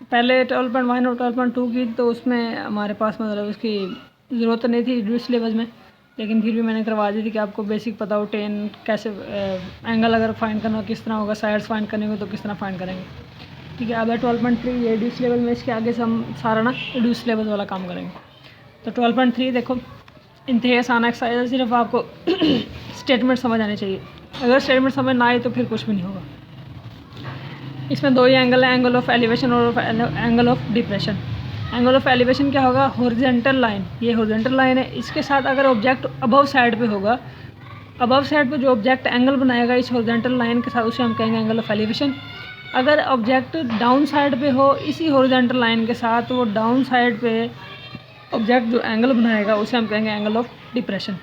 पहले 12.1 और 12.2 की, तो उसमें हमारे पास मतलब उसकी ज़रूरत नहीं थी रिड्यूस सिलेबस में, लेकिन फिर भी मैंने करवा दी थी कि आपको बेसिक पता हो टेन कैसे एंगल अगर फाइंड करना हो किस तरह होगा, साइड्स फाइंड करने को तो किस तरह फाइंड करेंगे। ठीक है, अब है 12.3 ये रिड्यूस लेवल में, इसके आगे से हम सारा ना रिड्यूस लेवल वाला काम करेंगे। तो 12.3 देखो, इंतहाई आसान एक्सरसाइज है, सिर्फ आपको स्टेटमेंट समझ आनी चाहिए। अगर स्टेटमेंट समझ ना आए तो फिर कुछ भी नहीं होगा। इसमें दो ही एंगल है, एंगल ऑफ एलिवेशन और angle of depression. Angle of elevation क्या होगा, हॉरिजॉन्टल लाइन, ये हॉरिजॉन्टल लाइन है, इसके साथ अगर ऑब्जेक्ट अबव साइड पे होगा, अबव साइड पे जो ऑब्जेक्ट एंगल बनाएगा इस हॉरिजॉन्टल लाइन के साथ, उसे हम कहेंगे एंगल ऑफ एलिवेशन। अगर ऑब्जेक्ट डाउन साइड पे हो इसी हॉरिजॉन्टल लाइन के साथ, तो वो डाउन साइड पे ऑब्जेक्ट जो एंगल बनाएगा उसे हम कहेंगे एंगल ऑफ डिप्रेशन।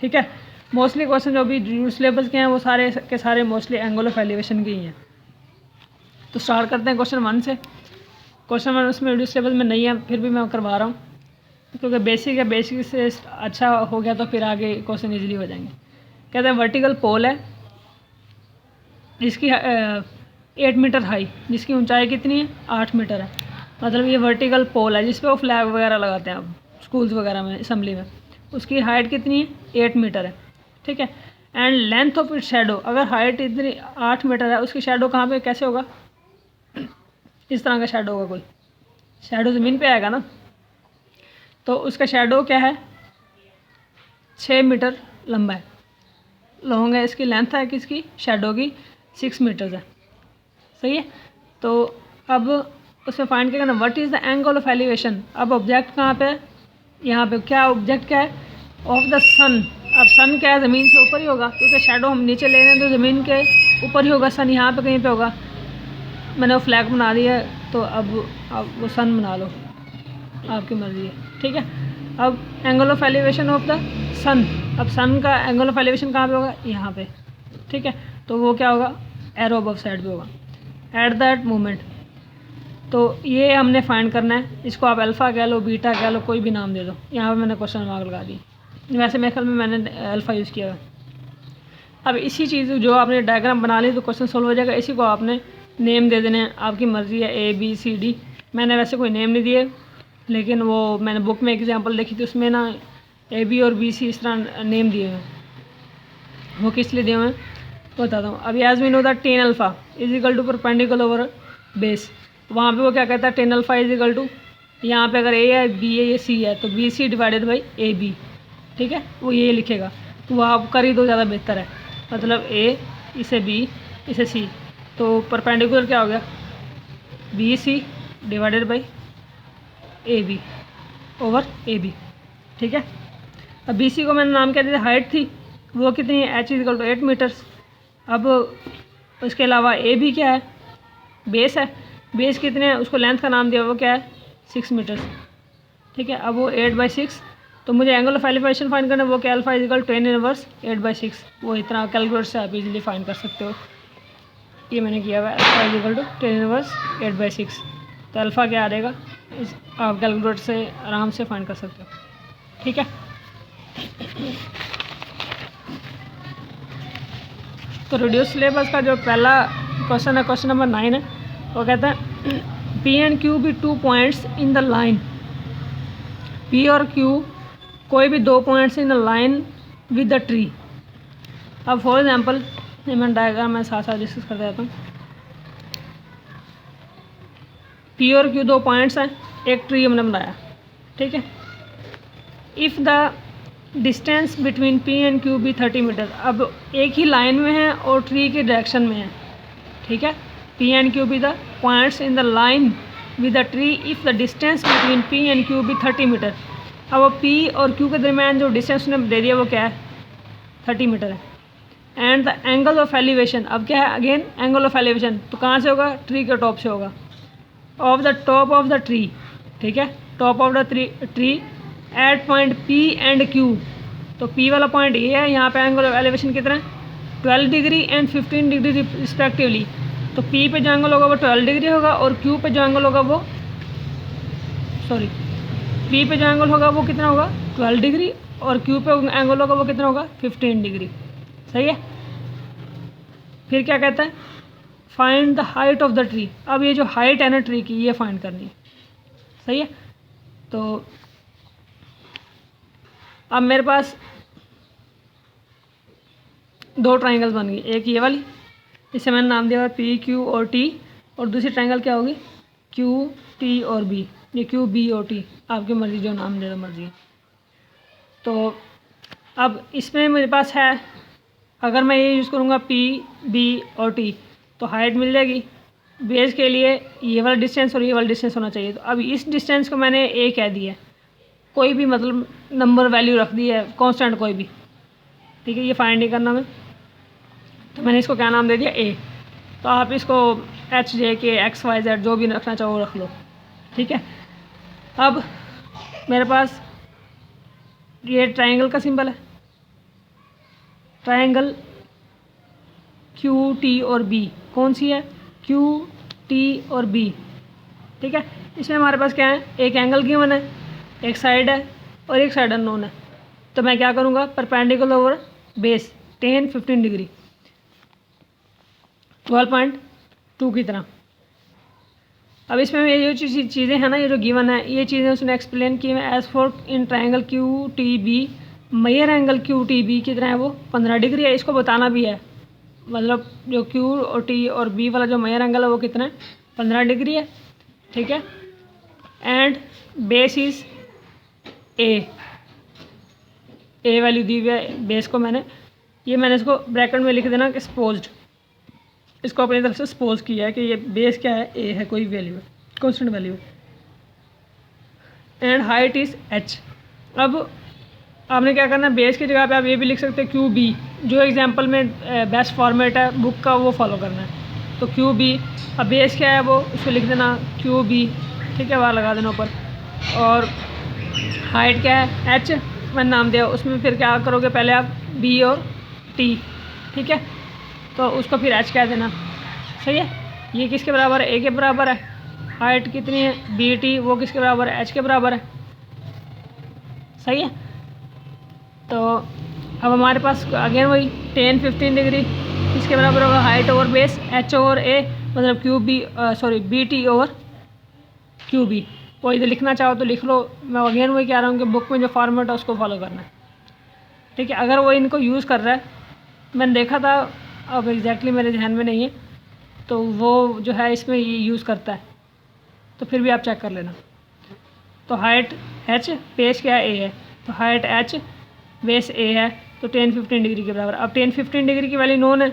ठीक है, मोस्टली क्वेश्चन जो भी सिलेबस के हैं वो सारे के सारे मोस्टली एंगल ऑफ एलिवेशन के ही हैं। तो स्टार्ट करते हैं क्वेश्चन 1 से। क्वेश्चन 1 उसमें रिड्यूस सिलेबस में नहीं है, फिर भी मैं करवा रहा हूँ क्योंकि बेसिक है, बेसिक से अच्छा हो गया तो फिर आगे क्वेश्चन इजीली हो जाएंगे। कहते हैं वर्टिकल पोल है जिसकी 8 मीटर हाई, जिसकी ऊंचाई कितनी है 8 मीटर है। मतलब ये वर्टिकल पोल है जिस पे वो फ्लैग वगैरह लगाते हैं अब स्कूल्स वगैरह में, असेंबली में। उसकी हाइट कितनी है 8 मीटर है। ठीक है, and length of it shadow, अगर हाइट इतनी 8 मीटर है, उसकी शेडो कहाँ पे कैसे होगा, इस तरह का शेडो होगा, कोई शेडो ज़मीन पे आएगा ना, तो उसका शेडो क्या है 6 मीटर लंबा है, लॉन्ग है, इसकी लेंथ है किसकी शेडो की 6 मीटर्स है। सही है, तो अब उसमें फाइंड क्या करना, what is the angle of elevation. अब ऑब्जेक्ट कहाँ पे है, यहाँ पे क्या ऑब्जेक्ट क्या है, ऑफ द सन। अब सन क्या है, ज़मीन से ऊपर ही होगा क्योंकि शेडो हम नीचे ले रहे हैं, तो ज़मीन के ऊपर ही होगा, सन यहाँ पे कहीं पे होगा। मैंने वो फ्लैग बना दिया है, तो अब वो सन बना लो, आपकी मर्ज़ी है। ठीक है, अब angle of elevation of the sun, अब सन का एंगल ऑफ एलिवेशन कहाँ पे होगा, यहाँ पे। ठीक है, तो वो क्या होगा, एरो अबव साइड पे होगा एट दैट मोमेंट। तो ये हमने फाइंड करना है, इसको आप अल्फ़ा कह लो, बीटा कह लो, कोई भी नाम दे दो। यहाँ पे मैंने क्वेश्चन मार्क लगा दी, वैसे मेरे ख्याल में मैंने अल्फ़ा यूज़ किया है। अब इसी चीज़ जो आपने डायग्राम बना ली तो क्वेश्चन सोल्व हो जाएगा। इसी को आपने नेम दे देने हैं, आपकी मर्ज़ी है, ए बी सी डी। मैंने वैसे कोई नेम नहीं दिए, लेकिन वो मैंने बुक में एग्जांपल देखी थी, उसमें ना ए बी और बी सी इस तरह नेम दिए हुए हैं। वो किस लिए दिए हुए हैं बताता हूँ। अभी as we know that tan alpha is equal to perpendicular over base, वहाँ पे वो क्या कहता है, tan alpha is equal to, यहाँ पे अगर ए है, बी है, ये सी है, तो B C divided by A B. ठीक है, वो ये लिखेगा, तो वह आप कर ही दो, ज़्यादा बेहतर है। मतलब ए, इसे बी, इसे सी, तो परपेंडिकुलर क्या हो गया, B C divided by A B over A B. ठीक है, अब बी सी को मैंने नाम क्या दिया, हाइट थी, वो कितनी है, H is equal to 8 metres. अब उसके अलावा ए बी क्या है, बेस है, बेस कितने है, उसको लेंथ का नाम दिया, वो क्या है 6 मीटर्स। ठीक है, अब वो 8/6, तो मुझे एंगल ऑफ एलिवेशन फाइंड करना है, वो क्या, अल्फा इज इक्वल 10 इनवर्स 8/6। वो इतना कैलकुलेटर से आप इजीली फाइंड कर सकते हो, ये मैंने किया हुआ है, alpha is equal to 10 inverse 8/6। तो अल्फ़ा क्या आ जाएगा, आप कैलकुलेटर से आराम से फाइंड कर सकते हो। ठीक है, तो रिड्यूस सिलेबस का जो पहला क्वेश्चन है, क्वेश्चन नंबर 9 है, वो कहता है P and Q be 2 points in the line, P और क्यू कोई भी 2 points in the line with the tree. अब फॉर एग्जांपल मैं डायग्राम में साथ साथ डिस्कस करता रहता हूँ। पी और क्यू 2 पॉइंट्स हैं, एक ट्री हमने बनाया। ठीक है, if the distance between P and Q be 30 metre. अब एक ही लाइन में है और ट्री के डायरेक्शन में है। ठीक है, P and Q be the points in the line with the tree if the distance between P and Q be 30 metre. अब पी और क्यू के दरमियान जो डिस्टेंस ने दे दिया वो क्या है 30 मीटर है। And the angle of elevation, अब क्या है अगेन एंगल ऑफ एलिवेशन, तो कहाँ से होगा, ट्री के टॉप से होगा, of the top of the tree. ठीक है, top of the tree eight point P and Q. तो पी वाला पॉइंट ये है, यहाँ पे एंगल ऑफ एलिवेशन कितना है 12 डिग्री एंड 15 डिग्री रिस्पेक्टिवली। तो पी पे जो एंगल होगा वो 12 डिग्री होगा और क्यू पे जो एंगल होगा वो पी पे जो एंगल होगा वो कितना होगा 12 डिग्री और क्यू पे एंगल होगा वो कितना होगा 15 डिग्री। सही है, फिर क्या कहता है find the height of the tree. अब ये जो हाइट है ना ट्री की, ये फाइंड करनी है। सही है। तो अब मेरे पास दो ट्राइंगल्स बन गई, एक ये वाली, इसे मैंने नाम दिया पी क्यू और टी, और दूसरी ट्राइंगल क्या होगी, क्यू टी और बी, ये क्यू बी और टी, आपकी मर्ज़ी, जो नाम दे दो मर्ज़ी। तो अब इसमें मेरे पास है, अगर मैं ये यूज़ करूँगा पी बी और टी, तो हाइट मिल जाएगी। बेस के लिए ये वाला डिस्टेंस और ये वाला डिस्टेंस होना चाहिए। तो अब इस डिस्टेंस को मैंने ए कह दिया, कोई भी मतलब नंबर वैल्यू रख दी है, कांस्टेंट कोई भी, ठीक है, ये फाइंड नहीं करना मैं, तो मैंने इसको क्या नाम दे दिया ए। तो आप इसको एच जे के एक्स वाई जेड जो भी रखना चाहो रख लो, ठीक है। अब मेरे पास ये ट्रायंगल का सिंबल है, ट्रायंगल क्यू टी और बी, कौन सी है, क्यू टी और बी, ठीक है। इसमें हमारे पास क्या है, एक एंगल गिवन है, एक साइड है और एक साइड अननोन है। तो मैं क्या करूँगा, परपेंडिकुलर ओवर बेस 10-15 डिग्री 12.2 की तरह। अब इसमें ये जो चीज़ें हैं ना, ये जो गिवन है, ये चीज़ें उसने एक्सप्लेन की है। As for in triangle Q T B, major angle Q T B कितना है, वो 15 डिग्री है। इसको बताना भी है, मतलब जो क्यू और टी और बी वाला जो मेजर एंगल है वो कितना है, 15 डिग्री है, ठीक है। And base is a value दी हुई है बेस को, मैंने इसको ब्रैकेट में लिख देना कि सपोज्ड, इसको अपनी तरफ से सपोज किया है कि ये बेस क्या है, ए है, कोई वैल्यू है, कांस्टेंट वैल्यू है। And height is H. अब आपने क्या करना है, बेस की जगह पे आप ये भी लिख सकते हैं क्यू बी, जो एग्जांपल में बेस्ट फॉर्मेट है बुक का वो फॉलो करना है। तो क्यू बी, अब बेस क्या है वो उसको लिख देना क्यू बी, ठीक है, वहाँ लगा देना ऊपर। और हाइट क्या है, एच मैंने नाम दिया, उसमें फिर क्या करोगे, पहले आप बी और टी, ठीक है, तो उसको फिर एच कह देना। सही है। ये किसके बराबर है, ए के बराबर है। हाइट कितनी है, बी टी, वो किसके बराबर है, एच के बराबर है। सही है। तो अब हमारे पास अगेन वही 10-15 डिग्री किसके बराबर होगा, height over base, H over A, मतलब Q B sorry B T over Q B. वो इधर लिखना चाहो तो लिख लो, मैं अगेन वही कह रहा हूँ कि बुक में जो फॉर्मेट है उसको फॉलो करना है, ठीक है। अगर वो इनको यूज़ कर रहा है, मैंने देखा था, अब एग्जैक्टली मेरे ध्यान में नहीं है, तो वो जो है इसमें ये यूज़ करता है, तो फिर भी आप चेक कर लेना। तो हाइट एच, बेस क्या है, ए है, तो हाइट एच, बेस ए है, तो 10-15 डिग्री के बराबर। अब 10-15 डिग्री की वैल्यू नोन है,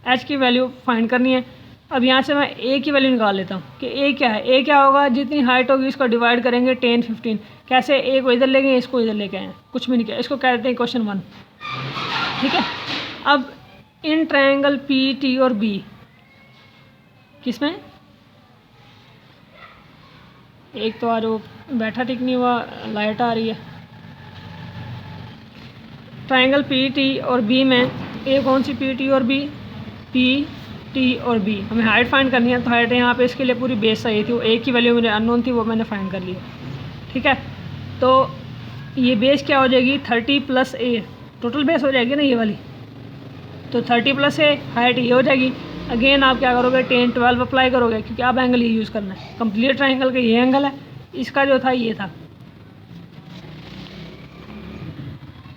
एच की वैल्यू फाइंड करनी है। अब यहाँ से मैं ए की वैल्यू निकाल लेता हूँ कि ए क्या है। ए क्या होगा, जितनी हाइट होगी उसको डिवाइड करेंगे 10-15। कैसे, ए को इधर ले गए, इसको इधर लेके आए, कुछ भी नहीं किया, इसको कहते हैं क्वेश्चन 1, ठीक है। अब इन ट्रायंगल पी टी और बी, किसमें एक तो आज वो बैठा ठीक नहीं हुआ, लाइट आ रही है। ट्रायंगल पी टी और बी में ए कौन सी, पी टी और बी, पी टी और बी, हमें हाइट फाइंड करनी है। तो हाइट यहाँ पे इसके लिए पूरी बेस चाहिए थी, वो ए की वैल्यू मेरे अननोन थी, वो मैंने फाइंड कर ली, ठीक है। तो ये बेस क्या हो जाएगी, 30 + ए, टोटल बेस हो जाएगी ना ये वाली, तो 30 + ए, हाइट ये हो जाएगी। अगेन आप क्या करोगे, 10-12 अप्लाई करोगे, क्योंकि आप एंगल ये यूज़ करना है। कंप्लीट ट्रायंगल का ये एंगल है, इसका जो था ये था,